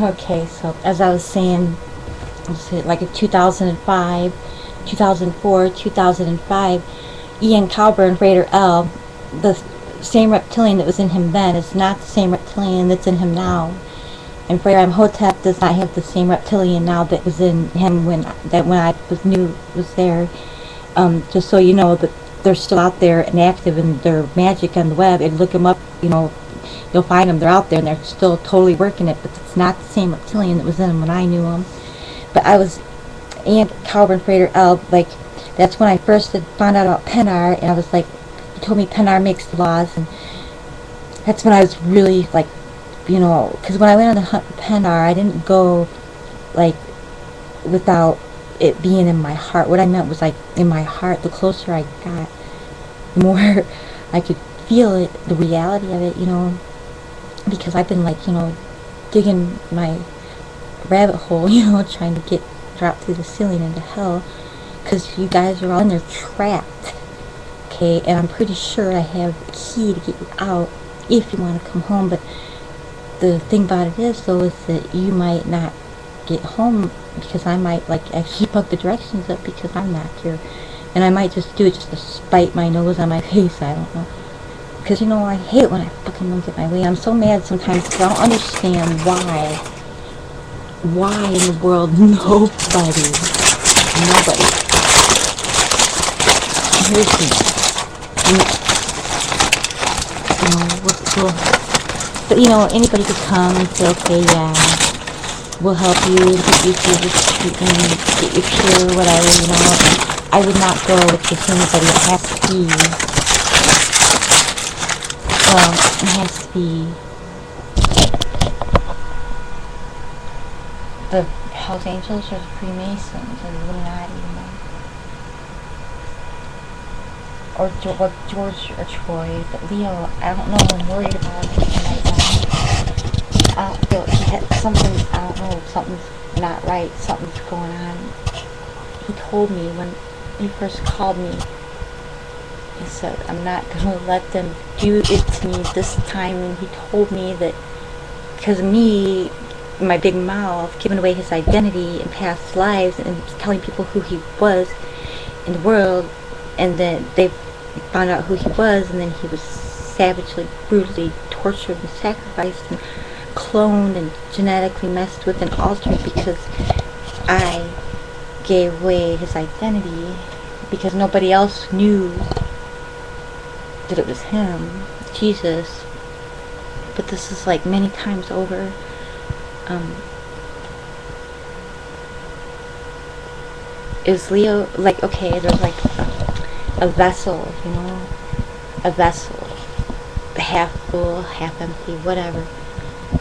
Okay, so as I was saying, like in 2005, 2004, 2005, Ian Calburn, Raider L, the same reptilian that was in him then is not the same reptilian that's in him now. And Frere Imhotep does not have the same reptilian now that was in him when I was there. Just so you know that they're still out there and active in their magic on the web, and look them up, you'll find them. They're out there and they're still totally working it, but it's not the same reptilian that was in him when I knew him. But I was Ian Calburn, Raider L, like, that's when I first had found out about PINDAR, and I was like, he told me PINDAR makes the laws, and that's when I was really like, because when I went on the hunt for PINDAR, I didn't go like without it being in my heart. What I meant was like in my heart. The closer I got, the more I could feel it, the reality of it, because I've been like, digging my rabbit hole, trying to get dropped through the ceiling into hell, because you guys are all in there trapped, okay, and I'm pretty sure I have a key to get you out if you want to come home. But the thing about it is, though, is that you might not get home, because I might like actually fuck the directions up because I'm not here, and I might just do it just to spite my nose on my face. I don't know, because I hate when I fucking don't get my way. I'm so mad sometimes because I don't understand why in the world nobody here's me. But anybody could come and say, okay, yeah, we'll help you, get you through this treatment, get you pure, whatever, I would not go with just anybody. It has to be, the Hells Angels or the Freemasons or the Illuminati, or George or Troy. But Leo, I don't know, I'm worried about him right now. I don't feel he had something, I don't know, something's not right, something's going on. He told me when he first called me, he said, I'm not going to let them do it to me this time. And he told me that because of me, my big mouth, giving away his identity in past lives and telling people who he was in the world, and then they found out who he was, and then he was savagely, brutally tortured and sacrificed and cloned and genetically messed with and altered because I gave away his identity, because nobody else knew that it was him, Jesus. But this is like many times over. Is Leo like, okay, there's like a vessel, a vessel, half full, half empty, whatever.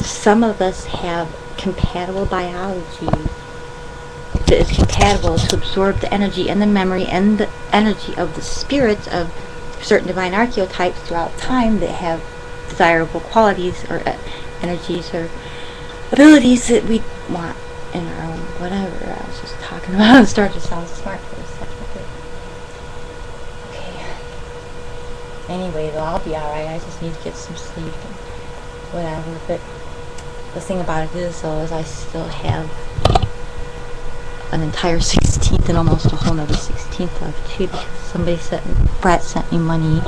Some of us have compatible biology that is compatible to absorb the energy and the memory and the energy of the spirits of certain divine archetypes throughout time that have desirable qualities or energies or abilities that we want in our own whatever. I was just talking about. I started to sound smart for a second. Okay. Anyway, though, I'll be alright. I just need to get some sleep and whatever. But the thing about it is, though, is I still have an entire 16th and almost a whole nother 16th left, too, because Brett sent me money,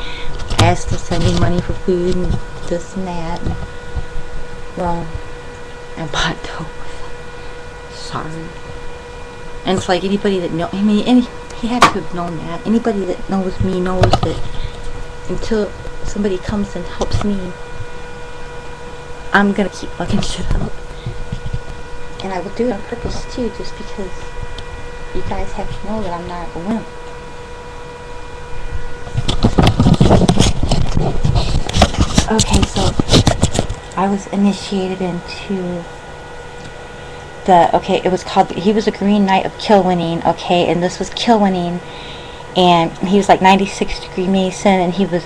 asked to send me money for food and this and that, and, well, I bought dope. Sorry. And it's like anybody that knows, he had to have known that. Anybody that knows me knows that until somebody comes and helps me, I'm gonna keep fucking shit up. And I will do it on purpose too, just because you guys have to know that I'm not a wimp. Okay, so I was initiated into it was called, he was a Green Knight of Kill Winning, okay, and this was Kill Winning, and he was like 96 degree Mason, and he was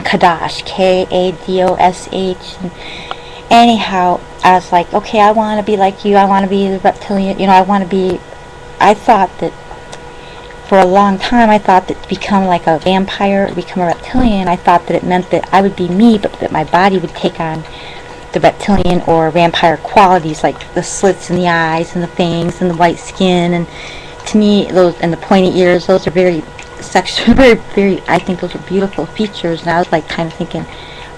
Kadosh, K-A-D-O-S-H, and anyhow, I was like, okay, I want to be like you, I want to be the reptilian, I thought that, for a long time, I thought that to become like a vampire, or become a reptilian, I thought that it meant that I would be me, but that my body would take on the reptilian or vampire qualities, like the slits in the eyes and the fangs and the white skin, and to me, those, and the pointy ears, those are very sexual, very, I think those are beautiful features, and I was like kind of thinking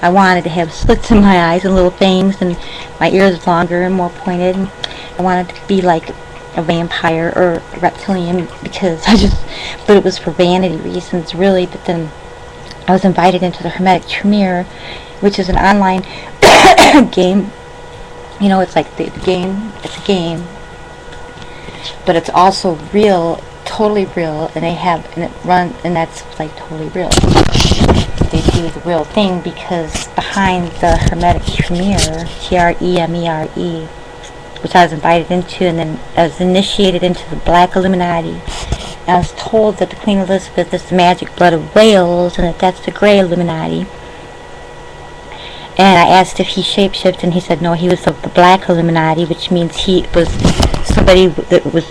I wanted to have slits in my eyes and little fangs, and my ears longer and more pointed, and I wanted to be like a vampire or a reptilian, because but it was for vanity reasons, really. But then I was invited into the Hermetic Tremere, which is an online game. You know, it's like the game, it's a game, but it's also real, totally real, and and that's like totally real. They do the real thing, because behind the Hermetic Tremere, Tremere, which I was invited into, and then I was initiated into the Black Illuminati. And I was told that the Queen Elizabeth is the magic blood of Wales, and that that's the Grey Illuminati. And I asked if he shapeshifted, and he said no, he was of the Black Illuminati, which means he was somebody that was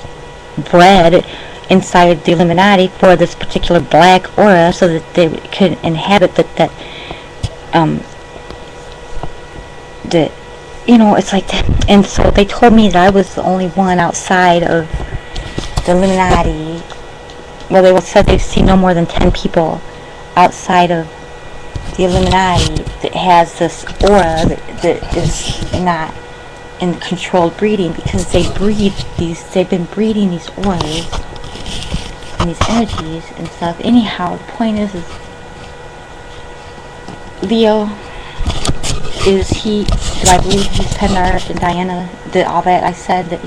bred inside the Illuminati for this particular black aura, so that they could inhabit that you know, it's like that. And so they told me that I was the only one outside of the Illuminati. Well, they said they've seen no more than 10 people outside of the Illuminati that has this aura that is not in controlled breeding, because they've been breeding these auras and these energies and stuff. Anyhow, the point is Leo, do I believe he's PINDAR and Diana, all that I said? That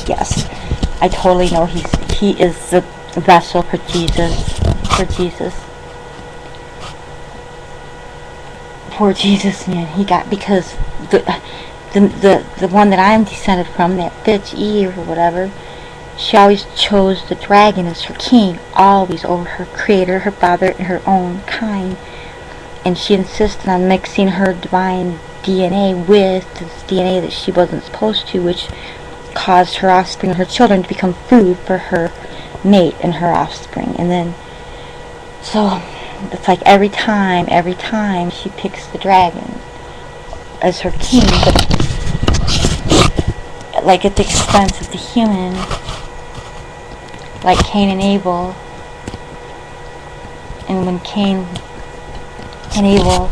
yes, I totally know he is the vessel for Jesus. Poor Jesus, man, he got, because the one that I'm descended from, that bitch Eve or whatever, she always chose the dragon as her king, always, over her creator, her father, and her own kind. And she insisted on mixing her divine DNA with this DNA that she wasn't supposed to, which caused her offspring and her children to become food for her mate and her offspring. And then, so it's like every time she picks the dragon as her king, but like at the expense of the human, like Cain and Abel. And when Cain and Abel,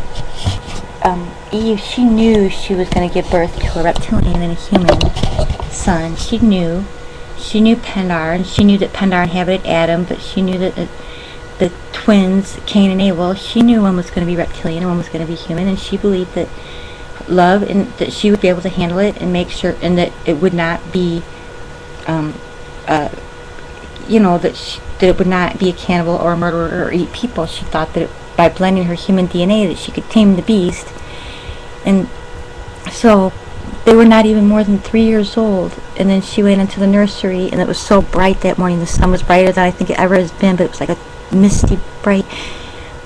Eve, she knew she was going to give birth to a reptilian and a human son. She knew PINDAR, and she knew that PINDAR inhabited Adam, but she knew that the twins, Cain and Abel, she knew one was going to be reptilian and one was going to be human, and she believed that love, and that she would be able to handle it and make sure, and that it would not be, you know, that it would not be a cannibal or a murderer or eat people. She thought that by blending her human DNA that she could tame the beast. And so they were not even more than 3 years old, and then she went into the nursery, and it was so bright that morning. The sun was brighter than I think it ever has been, but it was like a misty bright.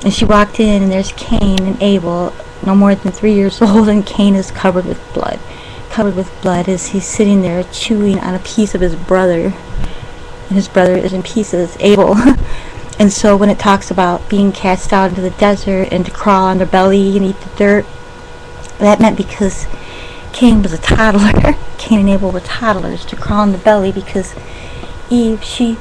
And she walked in, and there's Cain and Abel, no more than 3 years old, and Cain is covered with blood as he's sitting there chewing on a piece of his brother, and his brother is in pieces, Abel. And so when it talks about being cast out into the desert and to crawl on their belly and eat the dirt, that meant because Cain was a toddler. Cain and Abel were toddlers, to crawl on the belly, because Eve, she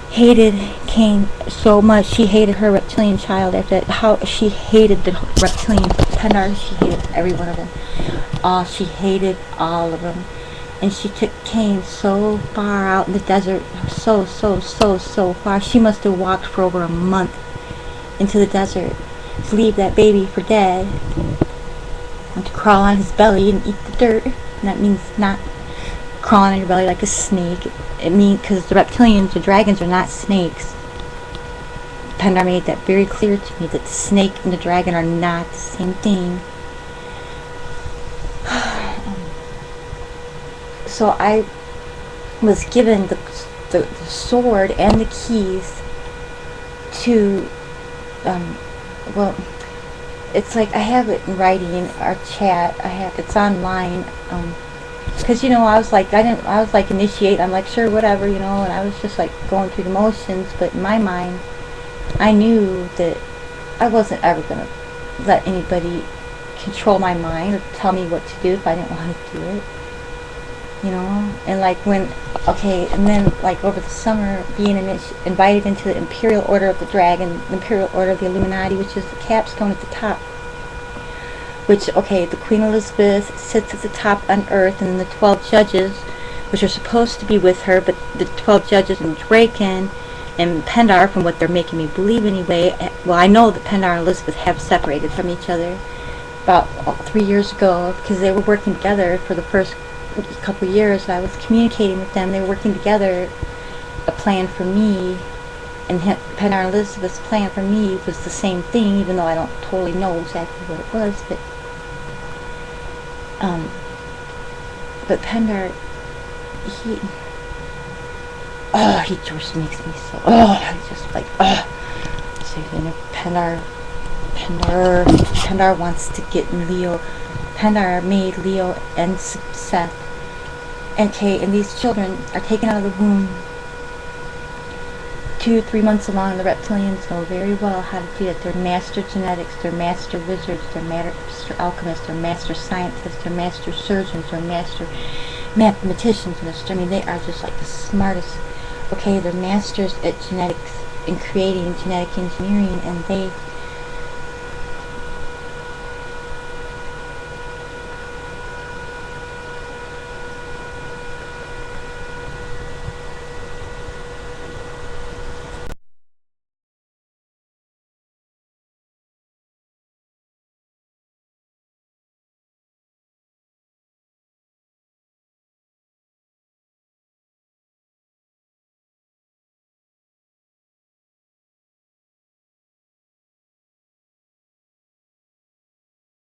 hated Cain so much. She hated her reptilian child after that. How she hated the reptilian PINDAR. She hated every one of them. She hated all of them. And she took Cain so far out in the desert, so far. She must have walked for over a month into the desert to leave that baby for dead, and to crawl on his belly and eat the dirt. And that means not crawling on your belly like a snake. It means, because the reptilians, the dragons, are not snakes. PINDAR made that very clear to me, that the snake and the dragon are not the same thing. So I was given the sword and the keys to, well, it's like I have it in writing in our chat. It's online, because you know, I was like initiate. I'm like, sure, whatever, you know, and I was just like going through the motions. But in my mind, I knew that I wasn't ever gonna let anybody control my mind or tell me what to do if I didn't want to do it. You know, and like when, okay, and then like over the summer, being invited into the Imperial Order of the Dragon, the Imperial Order of the Illuminati, which is the capstone at the top. Which, okay, the Queen Elizabeth sits at the top on Earth, and then the 12 judges, which are supposed to be with her, but the 12 judges and Draken and PINDAR, from what they're making me believe anyway, well, I know that PINDAR and Elizabeth have separated from each other about 3 years ago, because they were working together for the first couple years. I was communicating with them. They were working together a plan for me, and PINDAR and Elizabeth's plan for me was the same thing, even though I don't totally know exactly what it was, but PINDAR, he just makes me so, he's just like, so then PINDAR wants to get Leo. PINDAR made Leo and Seth. Okay, and these children are taken out of the womb 2 or 3 months along, and the reptilians know very well how to do it. They're master genetics, they're master wizards, they're master alchemists, they're master scientists, they're master surgeons, they're master mathematicians. I mean, they are just like the smartest. Okay, they're masters at genetics and creating genetic engineering, and they